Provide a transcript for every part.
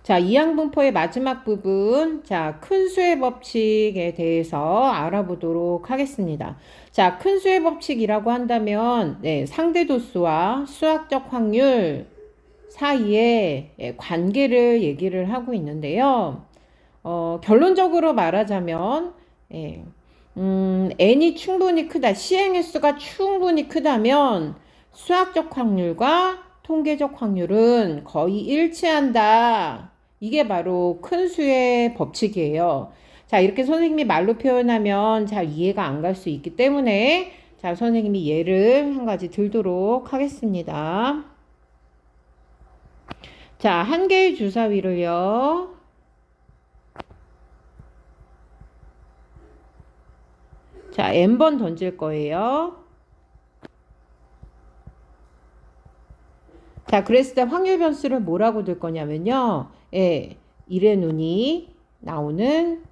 자, 이항분포의 마지막 부분, 자, 큰 수의 법칙에 대해서 알아보도록 하겠습니다. 자, 큰 수의 법칙이라고 한다면, 네, 상대도수와 수학적 확률 사이의 관계를 얘기를 하고 있는데요. 결론적으로 말하자면, 예, n이 충분히 크다, 시행횟수가 충분히 크다면 수학적 확률과 통계적 확률은 거의 일치한다. 이게 바로 큰 수의 법칙이에요. 자, 이렇게 선생님이 말로 표현하면 잘 이해가 안 갈 수 있기 때문에 자, 선생님이 예를 한 가지 들도록 하겠습니다. 자, 한 개의 주사위를요. 자, n번 던질 거예요. 자, 그랬을 때 확률 변수를 뭐라고 둘 거냐면요. 예, 1의 눈이 나오는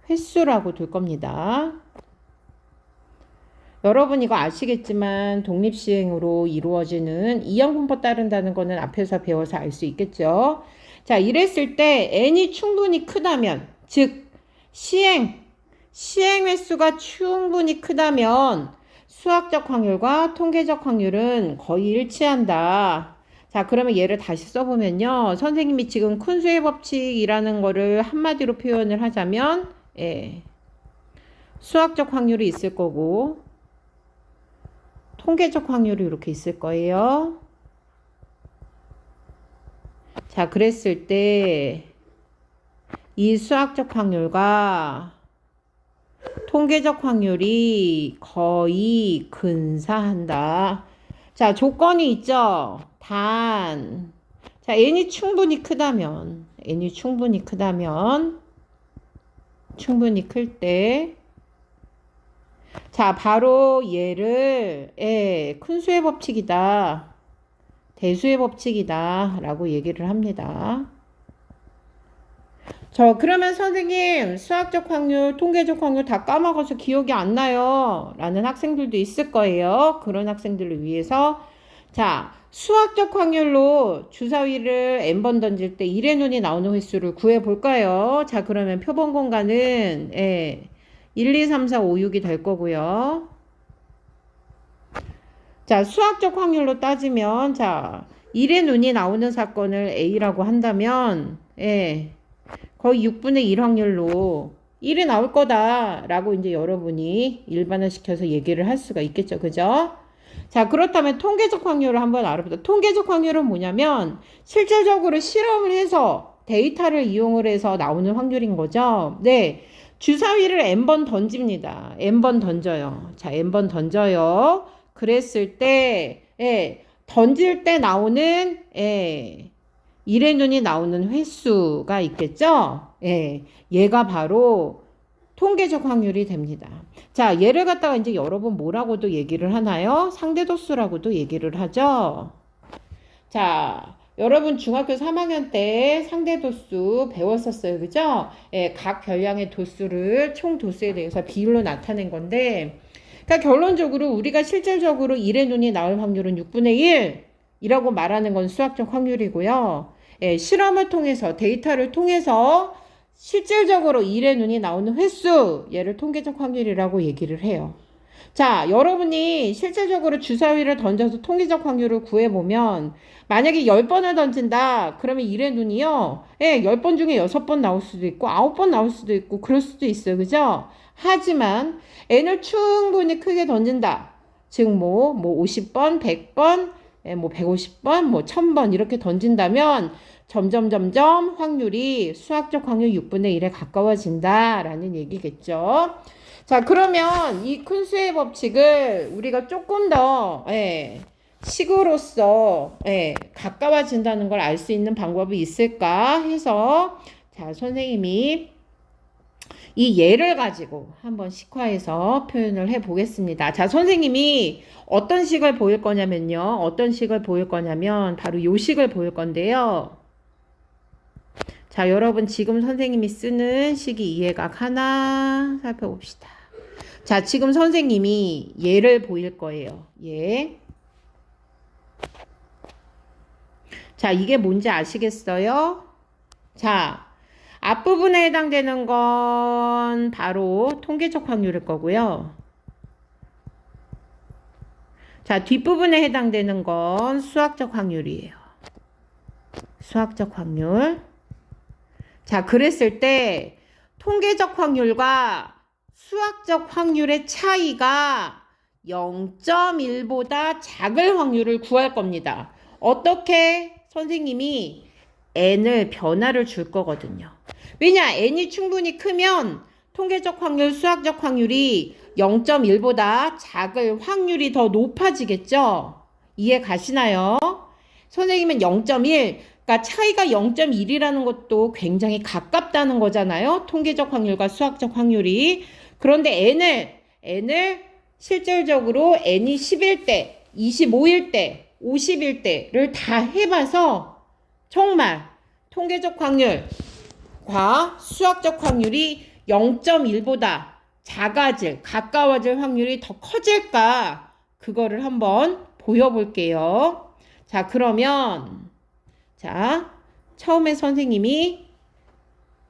횟수라고 둘 겁니다. 여러분 이거 아시겠지만 독립시행으로 이루어지는 이항분포 따른다는 거는 앞에서 배워서 알 수 있겠죠. 자, 이랬을 때 n이 충분히 크다면, 즉 시행 횟수가 충분히 크다면 수학적 확률과 통계적 확률은 거의 일치한다. 자, 그러면 얘를 다시 써보면요. 선생님이 지금 큰 수의 법칙이라는 거를 한마디로 표현을 하자면, 예, 수학적 확률이 있을 거고, 통계적 확률이 이렇게 있을 거예요. 자, 그랬을 때, 이 수학적 확률과 통계적 확률이 거의 근사한다. 자, 조건이 있죠. 자, n이 충분히 크다면, 충분히 클 때, 자, 바로 얘를, 큰 수의 법칙이다. 대수의 법칙이다. 라고 얘기를 합니다. 그러면 선생님, 수학적 확률, 통계적 확률 다 까먹어서 기억이 안 나요. 라는 학생들도 있을 거예요. 그런 학생들을 위해서. 자, 수학적 확률로 주사위를 n번 던질 때 1의 눈이 나오는 횟수를 구해볼까요? 자, 그러면 표본 공간은, 1, 2, 3, 4, 5, 6이 될 거고요. 자, 수학적 확률로 따지면, 자, 1의 눈이 나오는 사건을 A라고 한다면, 거의 6분의 1 확률로 1이 나올 거다라고 이제 여러분이 일반화시켜서 얘기를 할 수가 있겠죠. 그죠? 자, 그렇다면 통계적 확률을 한번 알아보자. 통계적 확률은 뭐냐면 실질적으로 실험을 해서 데이터를 이용을 해서 나오는 확률인 거죠. 네. 주사위를 n번 던집니다. n번 던져요. 자, n번 던져요. 그랬을 때, 던질 때 나오는, 1의 눈이 나오는 횟수가 있겠죠? 얘가 바로 통계적 확률이 됩니다. 자, 얘를 갖다가 이제 여러분 뭐라고도 얘기를 하나요? 상대도수라고도 얘기를 하죠? 자, 여러분 중학교 3학년 때 상대도수 배웠었어요. 그죠? 각 별량의 도수를 총 도수에 대해서 비율로 나타낸 건데, 그러니까 결론적으로 우리가 실질적으로 1의 눈이 나올 확률은 6분의 1이라고 말하는 건 수학적 확률이고요. 실험을 통해서 데이터를 통해서 실질적으로 1의 눈이 나오는 횟수, 얘를 통계적 확률이라고 얘기를 해요. 자, 여러분이 실질적으로 주사위를 던져서 통계적 확률을 구해보면 만약에 10번을 던진다. 그러면 1의 눈이요. 10번 중에 6번 나올 수도 있고 9번 나올 수도 있고 그럴 수도 있어요. 그죠? 하지만 n을 충분히 크게 던진다. 즉 뭐 50번, 100번, 뭐 150번, 뭐 1000번 이렇게 던진다면 점점 확률이 수학적 확률 6분의 1에 가까워진다라는 얘기겠죠. 자, 그러면 이 큰 수의 법칙을 우리가 조금 더 식으로서 가까워진다는 걸 알 수 있는 방법이 있을까 해서 자, 선생님이 이 예를 가지고 한번 식화해서 표현을 해 보겠습니다. 자, 선생님이 어떤 식을 보일 거냐면요. 바로 요 식을 보일 건데요. 자, 여러분 지금 선생님이 쓰는 식이 이해가 가나 살펴봅시다. 자, 지금 선생님이 예를 보일 거예요. 예. 자, 이게 뭔지 아시겠어요? 자, 앞부분에 해당되는 건 바로 통계적 확률일 거고요. 자, 뒷부분에 해당되는 건 수학적 확률이에요. 수학적 확률. 자, 그랬을 때 통계적 확률과 수학적 확률의 차이가 0.1보다 작을 확률을 구할 겁니다. 어떻게? 선생님이 n을 변화를 줄 거거든요. 왜냐? n이 충분히 크면 통계적 확률, 수학적 확률이 0.1보다 작을 확률이 더 높아지겠죠? 이해 가시나요? 선생님은 0.1, 그러니까 차이가 0.1이라는 것도 굉장히 가깝다는 거잖아요. 통계적 확률과 수학적 확률이. 그런데 n을 실질적으로 n이 10일 때, 25일 때, 50일 때를 다 해봐서 정말 통계적 확률과 수학적 확률이 0.1보다 가까워질 확률이 더 커질까? 그거를 한번 보여볼게요. 자, 그러면 자, 처음에 선생님이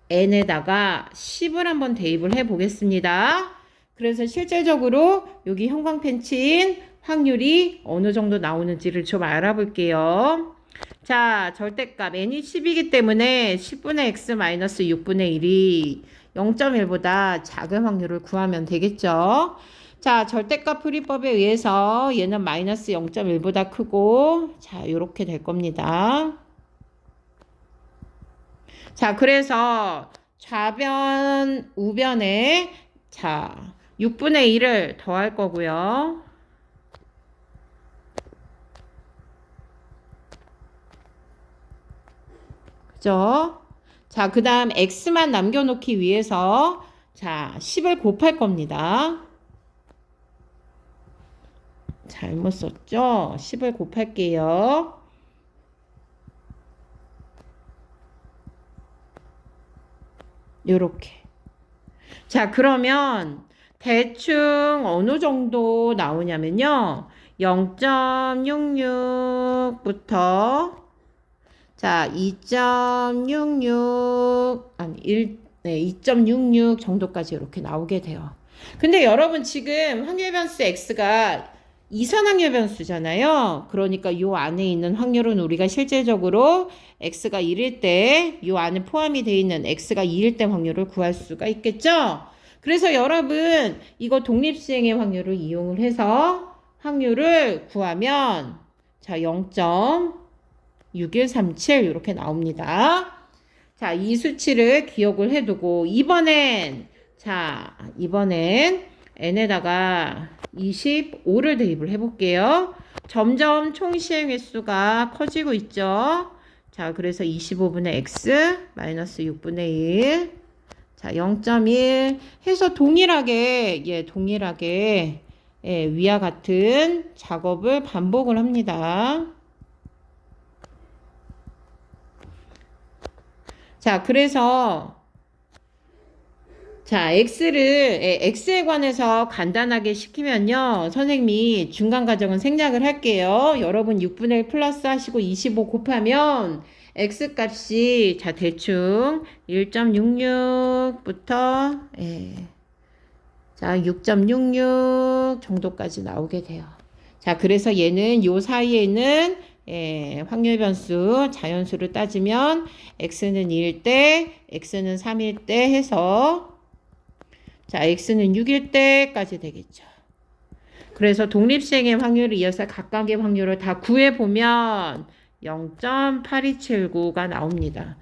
n에다가 10을 한번 대입을 해 보겠습니다. 그래서 실질적으로 여기 형광펜 친 확률이 어느 정도 나오는지를 좀 알아볼게요. 자, 절대값 n이 10이기 때문에 10분의 x 마이너스 6분의 1이 0.1보다 작은 확률을 구하면 되겠죠. 자, 절대값 풀이법에 의해서 얘는 마이너스 0.1보다 크고, 자, 이렇게 될 겁니다. 자, 그래서 좌변, 우변에, 자, 6분의 1을 더할 거고요. 그죠? 자, 그 다음 x만 남겨놓기 위해서, 자, 10을 곱할 겁니다. 잘못 썼죠? 10을 곱할게요. 요렇게. 자, 그러면 대충 어느 정도 나오냐면요. 0.66부터 자, 2.66 아니 2.66 정도까지 이렇게 나오게 돼요. 근데 여러분 지금 확률 변수 x가 이산 확률 변수잖아요. 그러니까 이 안에 있는 확률은 우리가 실질적으로 x가 1일 때 이 안에 포함이 되어 있는 x가 2일 때 확률을 구할 수가 있겠죠. 그래서 여러분 이거 독립시행의 확률을 이용을 해서 확률을 구하면 자 0.6137 이렇게 나옵니다. 자, 이 수치를 기억을 해두고 이번엔 n에다가 25를 대입을 해볼게요. 점점 총 시행 횟수가 커지고 있죠. 자, 그래서 25분의 x 마이너스 6분의 1. 자, 0.1 해서 동일하게 위와 같은 작업을 반복을 합니다. 자, 그래서 자, x에 관해서 간단하게 시키면요. 선생님이 중간 과정은 생략을 할게요. 여러분 6분의 1 플러스 하시고 25 곱하면 x 값이 자, 대충 1.66부터 자, 6.66 정도까지 나오게 돼요. 자, 그래서 얘는 요 사이에 있는 확률 변수 자연수를 따지면 x는 2일 때, x는 3일 때 해서 자, x는 6일 때까지 되겠죠. 그래서 독립시행의 확률을 이어서 각각의 확률을 다 구해보면 0.8279가 나옵니다.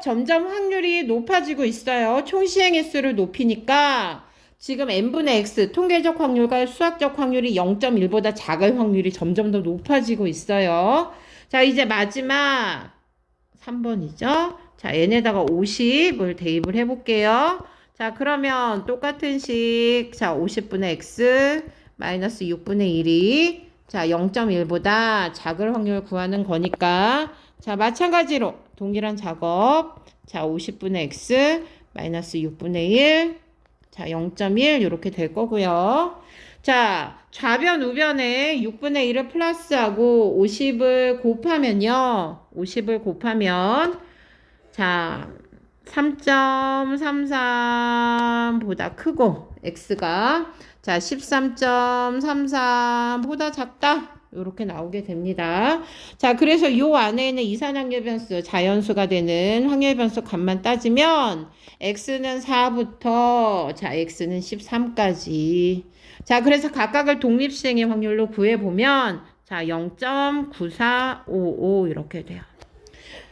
점점 확률이 높아지고 있어요. 총시행 횟수를 높이니까 지금 n분의 x 통계적 확률과 수학적 확률이 0.1보다 작을 확률이 점점 더 높아지고 있어요. 자, 이제 마지막 3번이죠. 자, n에다가 50을 대입을 해볼게요. 자, 그러면 똑같은 식, 자, 50분의 x 마이너스 6분의 1이 자, 0.1보다 작을 확률 구하는 거니까 자, 마찬가지로 동일한 작업 자, 50분의 x 마이너스 6분의 1 자, 0.1 이렇게 될 거고요. 자, 좌변 우변에 6분의 1을 플러스하고 50을 곱하면요. 50을 곱하면 자, 3.33보다 크고 x가 자, 13.33보다 작다. 이렇게 나오게 됩니다. 자, 그래서 요 안에는 이산항열 변수, 자연수가 되는 확률 변수 값만 따지면 x는 4부터 자, x는 13까지. 자, 그래서 각각을 독립시행의 확률로 구해보면 자, 0.9455 이렇게 돼요.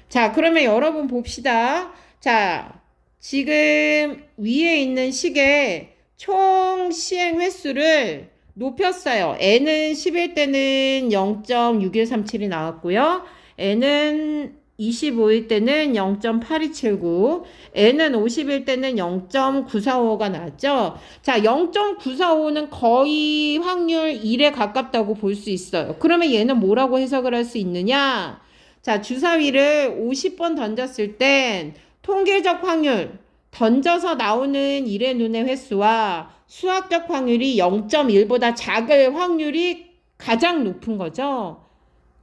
자, 그러면 여러분 봅시다. 자, 지금 위에 있는 식의 총 시행 횟수를 높였어요. n은 10일 때는 0.6137이 나왔고요. n은 25일 때는 0.8279, n은 50일 때는 0.945가 나왔죠. 자, 0.945는 거의 확률 1에 가깝다고 볼 수 있어요. 그러면 얘는 뭐라고 해석을 할 수 있느냐? 자, 주사위를 50번 던졌을 땐 통계적 확률, 던져서 나오는 1의 눈의 횟수와 수학적 확률이 0.1보다 작을 확률이 가장 높은 거죠.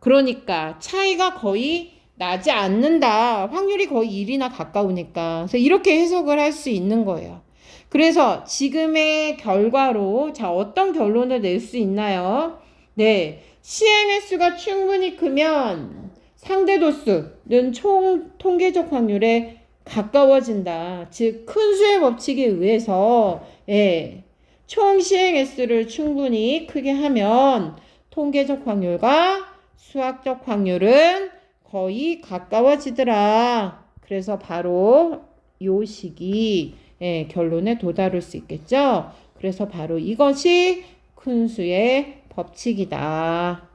그러니까 차이가 거의 나지 않는다. 확률이 거의 1이나 가까우니까. 그래서 이렇게 해석을 할 수 있는 거예요. 그래서 지금의 결과로 자, 어떤 결론을 낼 수 있나요? 네. 시행 횟수가 충분히 크면 상대 도수는 총 통계적 확률에 가까워진다. 즉, 큰 수의 법칙에 의해서 총 시행 횟수를 충분히 크게 하면 통계적 확률과 수학적 확률은 거의 가까워지더라. 그래서 바로 요 식이 결론에 도달할 수 있겠죠. 그래서 바로 이것이 큰 수의 법칙이다.